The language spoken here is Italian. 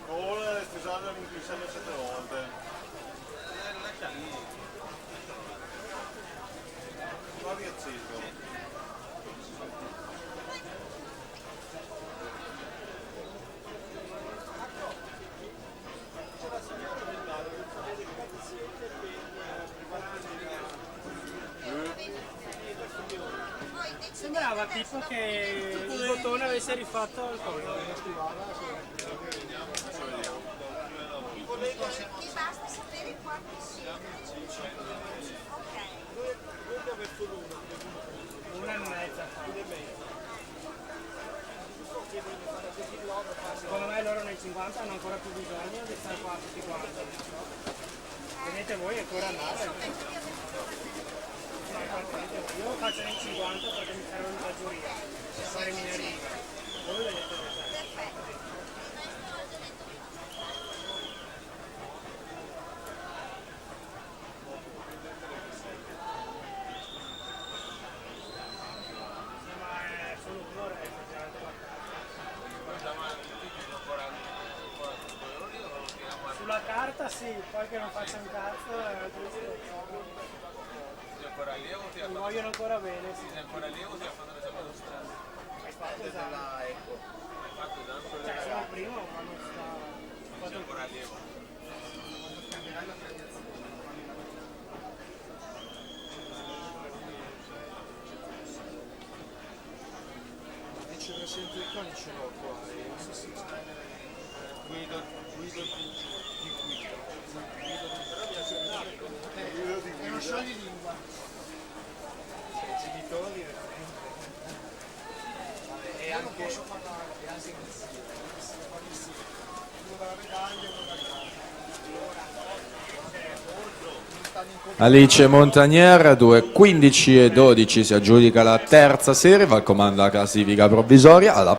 Ora stai usando l'inclusione 7 volte. Lascia lì. Guardi acceso. Sembrava tipo che il bottone avesse rifatto il collo. Mi basta sapere quanti siete. Ok. Una e mezza. Secondo me loro nei 50 hanno ancora più bisogno di stare qua tutti quanti. Vedete voi ancora andare? Io faccio nei 50 perché mi serve un giuria per fare mineria. Voi vedete Perfetto. ma è solo 2 ore sulla carta sì, poi che non faccia un cazzo Ancora allievo ti ha mi vogliono ancora bene, sì. ancora allievo ti ha fatto l'esame dello strano. Hai fatto esame. Hai fatto esame solo Cioè sono il primo ma non sta. sei ancora allievo. C'era sempre il cane ce l'ho qua. Guido di guida. E non sciogli lingua. Genitori e anche posso parlare anche uno dalla medaglia uno dalla Alice Montagnier 2:15 e 12 si aggiudica la terza serie, va al comando la classifica provvisoria. Alla